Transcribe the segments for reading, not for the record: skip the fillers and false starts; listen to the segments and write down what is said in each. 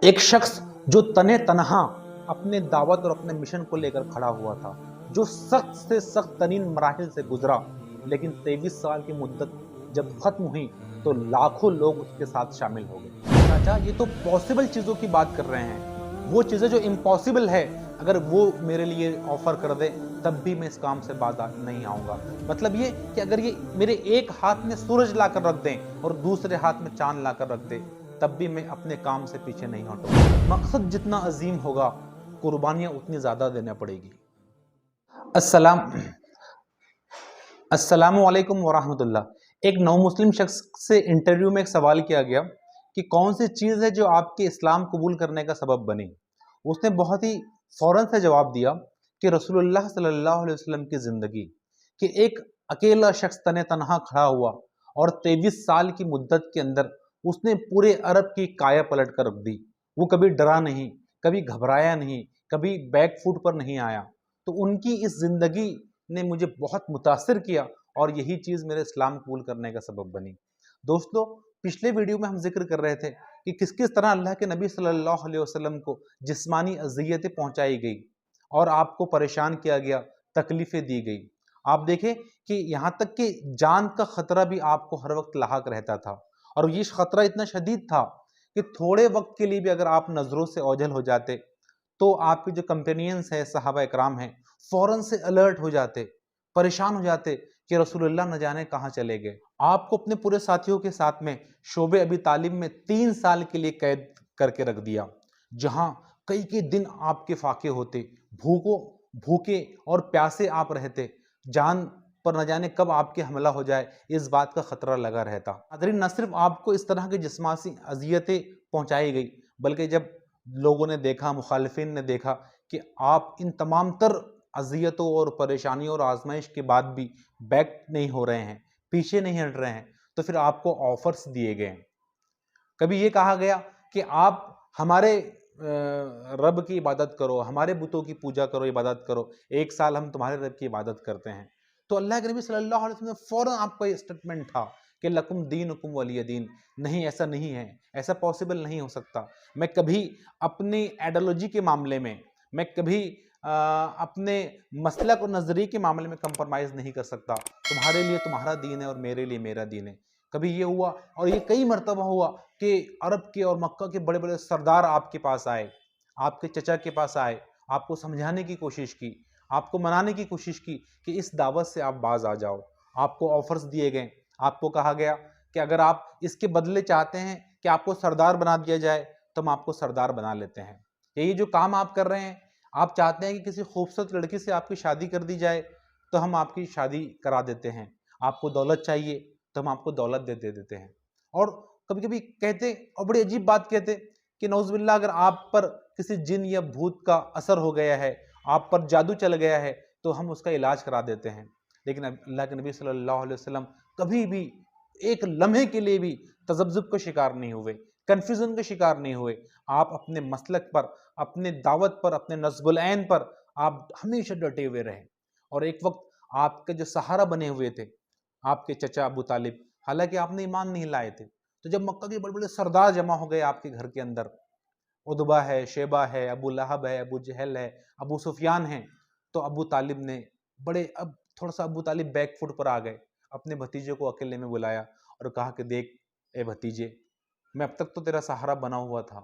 ایک شخص جو تنے تنہا اپنے دعوت اور اپنے مشن کو لے کر کھڑا ہوا تھا، جو سخت سے سخت ترین مراحل سے گزرا، لیکن 23 سال کی مدت جب ختم ہوئی تو لاکھوں لوگ اس کے ساتھ شامل ہو گئے۔ چاچا یہ تو پاسبل چیزوں کی بات کر رہے ہیں، وہ چیزیں جو امپاسبل ہے اگر وہ میرے لیے آفر کر دے تب بھی میں اس کام سے باز نہیں آؤں گا۔ مطلب یہ کہ اگر یہ میرے ایک ہاتھ میں سورج لا کر رکھ دیں اور دوسرے ہاتھ میں چاند لا کر رکھ دیں تب بھی میں اپنے کام سے پیچھے نہیں ہٹوں گا۔ مقصد جتنا عظیم ہوگا قربانیاں اتنی زیادہ دینا پڑے گی۔ السلام علیکم ورحمۃ اللہ۔ ایک نو مسلم شخص سے انٹرویو میں ایک سوال کیا گیا کہ کون سی چیز ہے جو آپ کے اسلام قبول کرنے کا سبب بنی؟ اس نے بہت ہی فوراً سے جواب دیا کہ رسول اللہ صلی اللہ علیہ وسلم کی زندگی، کہ ایک اکیلا شخص تنے تنہا کھڑا ہوا اور 23 سال کی مدت کے اندر اس نے پورے عرب کی کایا پلٹ کر رکھ دی۔ وہ کبھی ڈرا نہیں، کبھی گھبرایا نہیں، کبھی بیک فوٹ پر نہیں آیا۔ تو ان کی اس زندگی نے مجھے بہت متاثر کیا اور یہی چیز میرے اسلام قبول کرنے کا سبب بنی۔ دوستو، پچھلے ویڈیو میں ہم ذکر کر رہے تھے کہ کس کس طرح اللہ کے نبی صلی اللہ علیہ وسلم کو جسمانی اذیتیں پہنچائی گئی اور آپ کو پریشان کیا گیا، تکلیفیں دی گئی۔ آپ دیکھیں کہ یہاں تک کہ جان کا خطرہ بھی آپ کو ہر وقت لاحق رہتا تھا، اور یہ خطرہ اتنا شدید تھا کہ تھوڑے وقت کے لیے بھی اگر آپ نظروں سے اوجھل ہو جاتے تو آپ کے جو کمپینینز ہیں، صحابہ اکرام ہیں، فوراً سے الرٹ ہو جاتے، پریشان ہو جاتے کہ رسول اللہ نہ جانے کہاں چلے گئے۔ آپ کو اپنے پورے ساتھیوں کے ساتھ میں شعبہ ابی طالب میں 3 سال کے لیے قید کر کے رکھ دیا، جہاں کئی دن آپ کے فاقے ہوتے، بھوکے اور پیاسے آپ رہتے، جان پر نہ جانے کب آپ کے حملہ ہو جائے اس بات کا خطرہ لگا رہتا۔ ناظرین، نہ صرف آپ کو اس طرح کی جسمانی اذیتیں پہنچائی گئی، بلکہ جب لوگوں نے دیکھا، مخالفین نے دیکھا کہ آپ ان تمام تر اذیتوں اور پریشانیوں اور آزمائش کے بعد بھی بیک نہیں ہو رہے ہیں، پیچھے نہیں ہٹ رہے ہیں، تو پھر آپ کو آفرز دیے گئے۔ کبھی یہ کہا گیا کہ آپ ہمارے رب کی عبادت کرو، ہمارے بتوں کی پوجا کرو، عبادت کرو، 1 سال ہم تمہارے رب کی عبادت کرتے ہیں۔ تو اللہ کے نبی صلی اللہ علیہ وسلم نے فوراً آپ کا یہ اسٹیٹمنٹ تھا کہ لکم دینکم ولی دین، نہیں ایسا نہیں ہے، ایسا پاسبل نہیں ہو سکتا۔ میں کبھی اپنی ایڈیالوجی کے معاملے میں کبھی اپنے مسلک اور نظریے کے معاملے میں کمپرمائز نہیں کر سکتا۔ تمہارے لیے تمہارا دین ہے اور میرے لیے میرا دین ہے۔ کبھی یہ ہوا، اور یہ کئی مرتبہ ہوا، کہ عرب کے اور مکہ کے بڑے بڑے سردار آپ کے پاس آئے، آپ کے چچا کے پاس آئے، آپ کو سمجھانے کی کوشش کی، آپ کو منانے کی کوشش کی کہ اس دعوت سے آپ باز آ جاؤ۔ آپ کو آفرز دیے گئے، آپ کو کہا گیا کہ اگر آپ اس کے بدلے چاہتے ہیں کہ آپ کو سردار بنا دیا جائے تو ہم آپ کو سردار بنا لیتے ہیں۔ یہ جو کام آپ کر رہے ہیں، آپ چاہتے ہیں کہ کسی خوبصورت لڑکی سے آپ کی شادی کر دی جائے تو ہم آپ کی شادی کرا دیتے ہیں۔ آپ کو دولت چاہیے تو ہم آپ کو دولت دے دیتے ہیں۔ اور کبھی کبھی کہتے، اور بڑی عجیب بات کہتے، کہ نعوذ باللہ اگر آپ پر کسی جن یا بھوت کا اثر ہو گیا ہے، آپ پر جادو چل گیا ہے تو ہم اس کا علاج کرا دیتے ہیں۔ لیکن اللہ کے نبی صلی اللہ علیہ وسلم کبھی بھی ایک لمحے کے لیے بھی تذبذب کا شکار نہیں ہوئے، کنفیوژن کا شکار نہیں ہوئے۔ آپ اپنے مسلک پر، اپنے دعوت پر، اپنے نصب العین پر آپ ہمیشہ ڈٹے ہوئے رہے۔ اور ایک وقت آپ کے جو سہارا بنے ہوئے تھے آپ کے چچا ابو طالب، حالانکہ آپ نے ایمان نہیں لائے تھے، تو جب مکہ کے بڑے بڑے سردار جمع ہو گئے آپ کے گھر کے اندر، عتبہ ہے، شیبہ ہے، ابو لہب ہے، ابو جہل ہے، ابو سفیان ہیں، تو ابو طالب نے اب تھوڑا سا ابو طالب بیک فٹ پر آ گئے، اپنے بھتیجے کو اکیلے میں بلایا اور کہا کہ دیکھ اے بھتیجے، میں اب تک تو تیرا سہارا بنا ہوا تھا،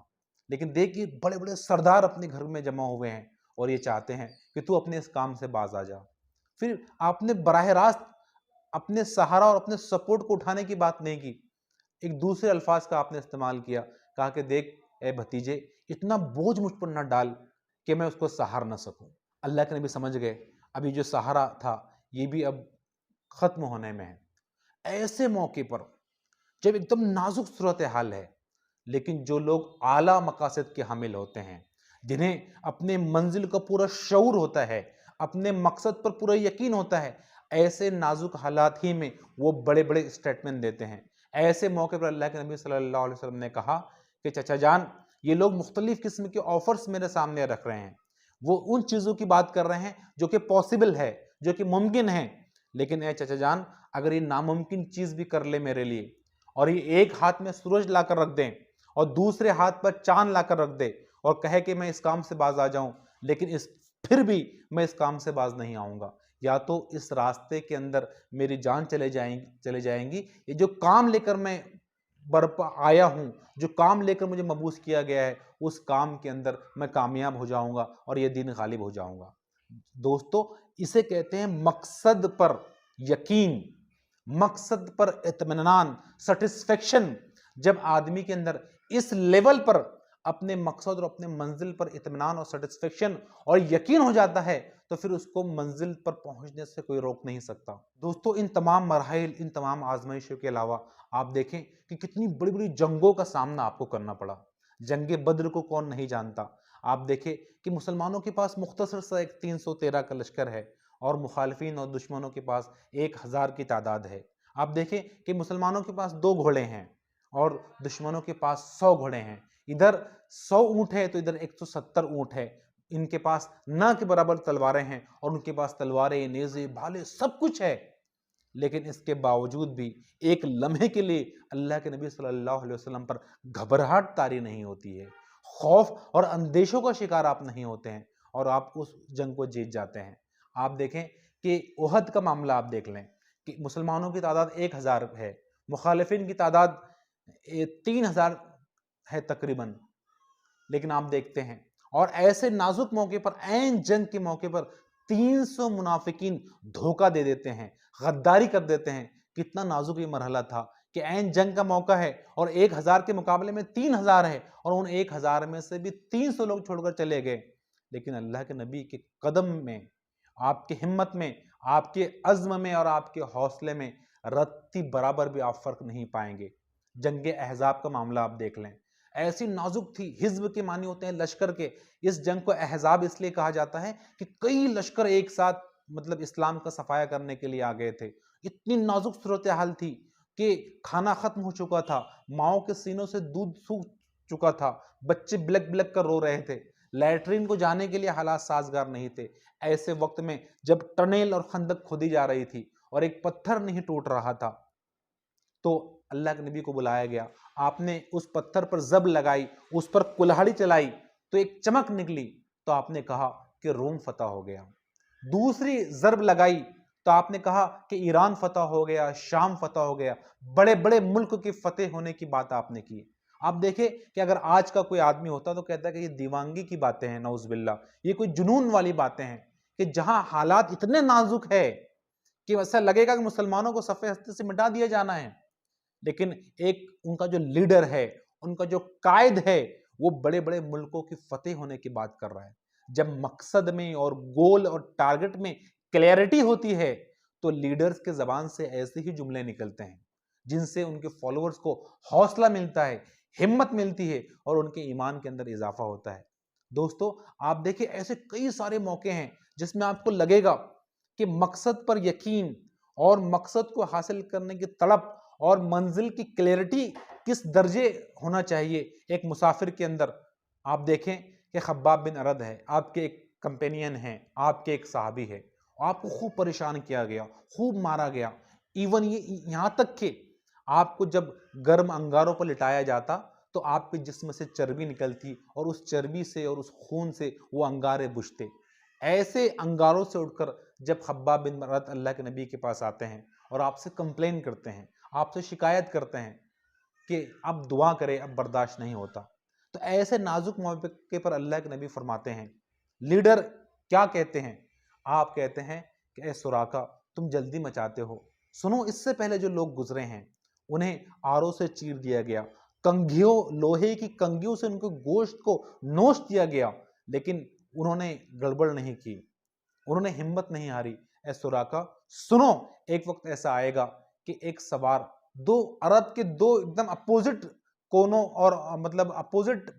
لیکن دیکھ یہ بڑے بڑے سردار اپنے گھر میں جمع ہوئے ہیں اور یہ چاہتے ہیں کہ تو اپنے اس کام سے باز آ جا۔ پھر آپ نے براہ راست اپنے سہارا اور اپنے سپورٹ کو اٹھانے کی بات نہیں کی، ایک دوسرے الفاظ کا آپ نے استعمال کیا، کہا کہ دیکھ اے بھتیجے، اتنا بوجھ مجھ پر نہ ڈال کہ میں اس کو سہار نہ سکوں۔ اللہ کے نبی سمجھ گئے ابھی جو سہارا تھا یہ بھی اب ختم ہونے میں ہے۔ ایسے موقع پر جب ایک دم نازک صورتحال ہے، لیکن جو لوگ اعلیٰ مقاصد کے حامل ہوتے ہیں، جنہیں اپنے منزل کا پورا شعور ہوتا ہے، اپنے مقصد پر پورا یقین ہوتا ہے، ایسے نازک حالات ہی میں وہ بڑے بڑے اسٹیٹمنٹ دیتے ہیں۔ ایسے موقع پر اللہ کے نبی صلی اللہ علیہ وسلم نے کہا کہ چچا جان، یہ لوگ مختلف قسم کے آفرز میرے سامنے رکھ رہے ہیں، وہ ان چیزوں کی بات کر رہے ہیں جو کہ پاسبل ہے، جو کہ ممکن ہے، لیکن اے چچا جان، اگر یہ ناممکن چیز بھی کر لے میرے لیے، اور یہ ایک ہاتھ میں سورج لا کر رکھ دیں اور دوسرے ہاتھ پر چاند لا کر رکھ دے اور کہے کہ میں اس کام سے باز آ جاؤں، لیکن پھر بھی میں اس کام سے باز نہیں آؤں گا، یا تو اس راستے کے اندر میری جان چلے جائیں گی، یہ جو کام لے کر میں برپا آیا ہوں، جو کام لے کر مجھے مبعوث کیا گیا ہے، اس کام کے اندر میں کامیاب ہو جاؤں گا اور یہ دین غالب ہو جاؤں گا۔ دوستو، اسے کہتے ہیں مقصد پر یقین، مقصد پر اطمینان، سیٹسفیکشن۔ جب آدمی کے اندر اس لیول پر اپنے مقصد اور اپنے منزل پر اطمینان اور سیٹسفیکشن اور یقین ہو جاتا ہے تو پھر اس کو منزل پر پہنچنے سے کوئی روک نہیں سکتا۔ دوستو، ان تمام مراحل، ان تمام آزمائشوں کے علاوہ آپ دیکھیں کہ کتنی بڑی بڑی جنگوں کا سامنا آپ کو کرنا پڑا۔ جنگ بدر کو کون نہیں جانتا؟ آپ دیکھیں کہ مسلمانوں کے پاس مختصر سا ایک 313 کا لشکر ہے اور مخالفین اور دشمنوں کے پاس 1000 کی تعداد ہے۔ آپ دیکھیں کہ مسلمانوں کے پاس 2 گھوڑے ہیں اور دشمنوں کے پاس 100 گھوڑے ہیں۔ ادھر 100 اونٹ ہے تو ادھر 170 اونٹ ہے۔ ان کے پاس نہ کے برابر تلواریں ہیں اور ان کے پاس تلواریں، نیزے، بھالے سب کچھ ہے، لیکن اس کے باوجود بھی ایک لمحے کے لیے اللہ کے نبی صلی اللہ علیہ وسلم پر گھبراہٹ طاری نہیں ہوتی ہے، خوف اور اندیشوں کا شکار آپ نہیں ہوتے ہیں اور آپ اس جنگ کو جیت جاتے ہیں۔ آپ دیکھیں کہ احد کا معاملہ آپ دیکھ لیں کہ مسلمانوں کی تعداد 1000 ہے، مخالفین کی تعداد 3000 ہے تقریباً، لیکن آپ دیکھتے ہیں اور ایسے نازک موقع پر، عین جنگ کے موقع پر 300 منافقین دھوکہ دے دیتے ہیں، غداری کر دیتے ہیں۔ کتنا نازک یہ مرحلہ تھا کہ عین جنگ کا موقع ہے اور 1000 کے مقابلے میں 3000 ہے اور ان 1000 میں سے بھی 300 لوگ چھوڑ کر چلے گئے، لیکن اللہ کے نبی کے قدم میں، آپ کی ہمت میں، آپ کے عزم میں اور آپ کے حوصلے میں رتی برابر بھی آپ فرق نہیں پائیں گے۔ جنگ احزاب کا معاملہ آپ دیکھ لیں، ایسی نازک تھی۔ حزب کے معنی ہوتے ہیں لشکر کے۔ اس جنگ کو احزاب اس لیے کہا جاتا ہے کہ کئی لشکر ایک ساتھ اسلام کا صفایا کرنے کے لیے آ گئے تھے۔ اتنی نازک صورتحال تھی کہ کھانا ختم ہو چکا تھا، ماؤں کے سینوں سے دودھ سوکھ چکا تھا، بچے بلک بلک کر رو رہے تھے، لیٹرین کو جانے کے لیے حالات سازگار نہیں تھے۔ ایسے وقت میں جب ٹنل اور خندق کھودی جا رہی تھی اور ایک پتھر نہیں ٹوٹ رہا تھا تو اللہ کے نبی کو بلایا گیا۔ آپ نے اس پتھر پر زب لگائی، اس پر کلہاڑی چلائی تو ایک چمک نکلی، تو آپ نے کہا کہ روم فتح ہو گیا۔ دوسری ضرب لگائی تو آپ نے کہا کہ ایران فتح ہو گیا، شام فتح ہو گیا۔ بڑے بڑے ملک کی فتح ہونے کی بات آپ نے کی۔ آپ دیکھیں کہ اگر آج کا کوئی آدمی ہوتا تو کہتا ہے کہ یہ دیوانگی کی باتیں ہیں، نعوذ باللہ، یہ کوئی جنون والی باتیں ہیں، کہ جہاں حالات اتنے نازک ہے کہ ایسا لگے گا کہ مسلمانوں کو صفحے ہستی سے مٹا دیا جانا ہے، لیکن ایک ان کا جو لیڈر ہے، ان کا جو قائد ہے، وہ بڑے بڑے ملکوں کی فتح ہونے کی بات کر رہا ہے۔ جب مقصد میں اور گول اور ٹارگٹ میں کلیئرٹی ہوتی ہے تو لیڈرز کے زبان سے ایسے ہی جملے نکلتے ہیں جن سے ان کے فالوورز کو حوصلہ ملتا ہے، ہمت ملتی ہے اور ان کے ایمان کے اندر اضافہ ہوتا ہے۔ دوستو، آپ دیکھیں ایسے کئی سارے موقع ہیں جس میں آپ کو لگے گا کہ مقصد پر یقین اور مقصد کو حاصل کرنے کی تڑپ اور منزل کی کلیئرٹی کس درجے ہونا چاہیے ایک مسافر کے اندر۔ آپ دیکھیں کہ خباب بن ارد ہے، آپ کے ایک کمپینین ہیں، آپ کے ایک صحابی ہے، آپ کو خوب پریشان کیا گیا، خوب مارا گیا، ایون یہاں تک کہ آپ کو جب گرم انگاروں پر لٹایا جاتا تو آپ کے جسم سے چربی نکلتی اور اس چربی سے اور اس خون سے وہ انگارے بجھتے۔ ایسے انگاروں سے اٹھ کر جب خباب بن ارد اللہ کے نبی کے پاس آتے ہیں اور آپ سے کمپلین کرتے ہیں، آپ سے شکایت کرتے ہیں کہ اب دعا کرے، اب برداشت نہیں ہوتا، تو ایسے نازک موقع پر اللہ کے نبی فرماتے ہیں، لیڈر کیا کہتے ہیں؟ آپ کہتے ہیں کہ اے سراقہ، تم جلدی مچاتے ہو، سنو اس سے پہلے جو لوگ گزرے ہیں انہیں آروں سے چیر دیا گیا، کنگھیوں، لوہے کی کنگھیوں سے ان کو گوشت کو نوچ دیا گیا، لیکن انہوں نے گڑبڑ نہیں کی، انہوں نے ہمت نہیں ہاری۔ اے سراقہ سنو، ایک وقت ایسا آئے گا کہ ایک سوار، دو عرب کے دو ایک دم اپوزٹ کونوں اور اپوزٹ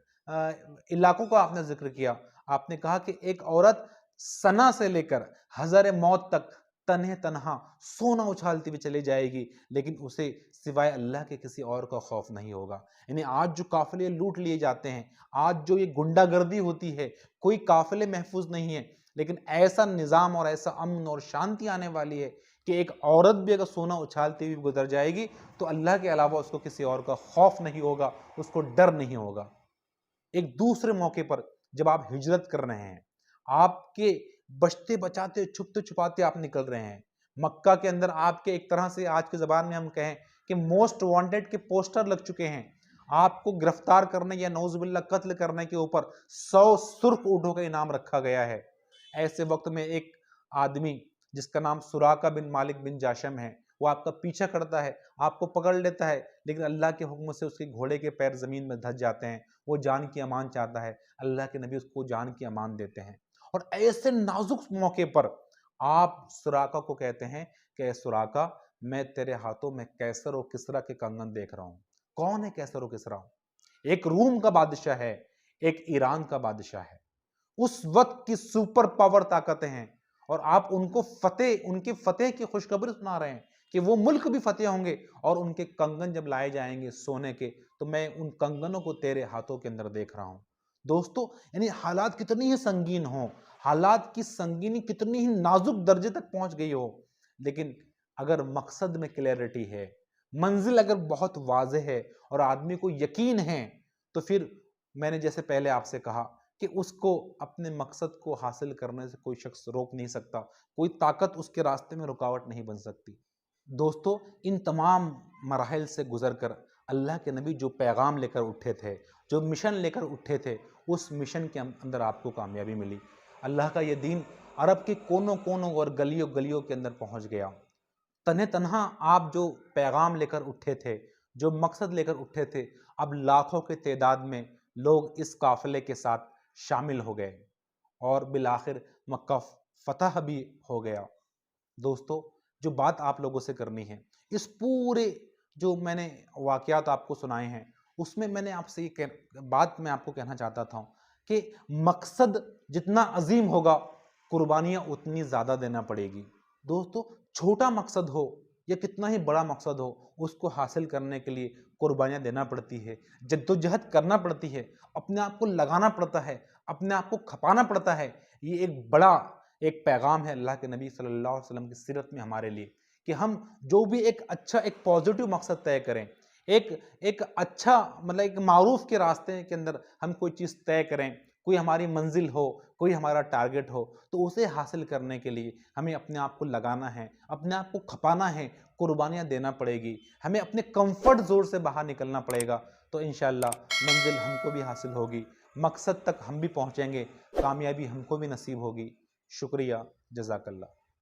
علاقوں کا آپ نے ذکر کیا۔ آپ نے کہا کہ ایک عورت سنا سے لے کر حضر موت تک تنہا سونا اچھالتی ہوئی چلی جائے گی، لیکن اسے سوائے اللہ کے کسی اور کا خوف نہیں ہوگا۔ یعنی آج جو قافلے لوٹ لیے جاتے ہیں، آج جو یہ گنڈا گردی ہوتی ہے، کوئی قافلے محفوظ نہیں ہے، لیکن ایسا نظام اور ایسا امن اور شانتی آنے والی ہے کہ ایک عورت بھی اگر سونا اچھالتی ہوئی گزر جائے گی تو اللہ کے علاوہ اس کو کسی اور کا خوف نہیں ہوگا، اس کو ڈر نہیں ہوگا۔ ایک دوسرے موقع پر جب آپ ہجرت کر رہے ہیں، آپ کے بچتے بچاتے چھپتے چھپاتے آپ نکل رہے ہیں، مکہ کے اندر آپ کے ایک طرح سے آج کی زبان میں ہم کہیں کہ موسٹ وانٹڈ کے پوسٹر لگ چکے ہیں، آپ کو گرفتار کرنے یا نعوذ باللہ قتل کرنے کے اوپر 100 سرخ اونٹوں کا انعام رکھا گیا ہے۔ ایسے وقت میں ایک آدمی جس کا نام سراقہ بن مالک بن جاشم ہے، وہ آپ کا پیچھا کرتا ہے، آپ کو پکڑ لیتا ہے، لیکن اللہ کے حکم سے اس کے گھوڑے کے پیر زمین میں دھس جاتے ہیں، وہ جان کی امان چاہتا ہے، اللہ کے نبی اس کو جان کی امان دیتے ہیں۔ اور ایسے نازک موقع پر آپ سراقہ کو کہتے ہیں کہ اے سراقہ، میں تیرے ہاتھوں میں کیسر و کسرا کے کنگن دیکھ رہا ہوں۔ کون ہے کیسر و کسرا؟ ایک روم کا بادشاہ ہے، ایک ایران کا بادشاہ ہے، اس وقت کی سپر پاور طاقتیں ہیں، اور آپ ان کو ان کی فتح کی خوشخبری سنا رہے ہیں کہ وہ ملک بھی فتح ہوں گے، اور ان کے کنگن جب لائے جائیں گے سونے کے تو میں ان کنگنوں کو تیرے ہاتھوں کے اندر دیکھ رہا ہوں۔ دوستو، یعنی حالات کتنی ہی سنگین ہوں، حالات کی سنگینی کتنی ہی نازک درجے تک پہنچ گئی ہو، لیکن اگر مقصد میں کلیئرٹی ہے، منزل اگر بہت واضح ہے اور آدمی کو یقین ہے، تو پھر میں نے جیسے پہلے آپ سے کہا کہ اس کو اپنے مقصد کو حاصل کرنے سے کوئی شخص روک نہیں سکتا، کوئی طاقت اس کے راستے میں رکاوٹ نہیں بن سکتی۔ دوستو، ان تمام مراحل سے گزر کر اللہ کے نبی جو پیغام لے کر اٹھے تھے، جو مشن لے کر اٹھے تھے، اس مشن کے اندر آپ کو کامیابی ملی۔ اللہ کا یہ دین عرب کے کونوں کونوں اور گلیوں گلیوں کے اندر پہنچ گیا۔ تنہا آپ جو پیغام لے کر اٹھے تھے، جو مقصد لے کر اٹھے تھے، اب لاکھوں کے تعداد میں لوگ اس قافلے کے ساتھ شامل ہو گئے، اور بالآخر مکہ فتح بھی ہو گیا۔ دوستو، جو بات آپ لوگوں سے کرنی ہے، اس پورے جو میں نے واقعات آپ کو سنائے ہیں، اس میں نے آپ سے یہ بات میں آپ کو کہنا چاہتا تھا کہ مقصد جتنا عظیم ہوگا، قربانیاں اتنی زیادہ دینا پڑے گی۔ دوستو، چھوٹا مقصد ہو یا کتنا ہی بڑا مقصد ہو، اس کو حاصل کرنے کے لیے قربانیاں دینا پڑتی ہے، جدوجہد کرنا پڑتی ہے، اپنے آپ کو لگانا پڑتا ہے، اپنے آپ کو کھپانا پڑتا ہے۔ یہ ایک بڑا ایک پیغام ہے اللہ کے نبی صلی اللہ علیہ وسلم کی سیرت میں ہمارے لیے، کہ ہم جو بھی ایک اچھا ایک پازیٹیو مقصد طے کریں، ایک اچھا مطلب ایک معروف کے راستے کے اندر ہم کوئی چیز طے کریں، کوئی ہماری منزل ہو، کوئی ہمارا ٹارگٹ ہو، تو اسے حاصل کرنے کے لیے ہمیں اپنے آپ کو لگانا ہے، اپنے آپ کو کھپانا ہے، قربانیاں دینا پڑے گی، ہمیں اپنے کمفرٹ زون سے باہر نکلنا پڑے گا، تو انشاءاللہ منزل ہم کو بھی حاصل ہوگی، مقصد تک ہم بھی پہنچیں گے، کامیابی ہم کو بھی نصیب ہوگی۔ شکریہ، جزاک اللہ۔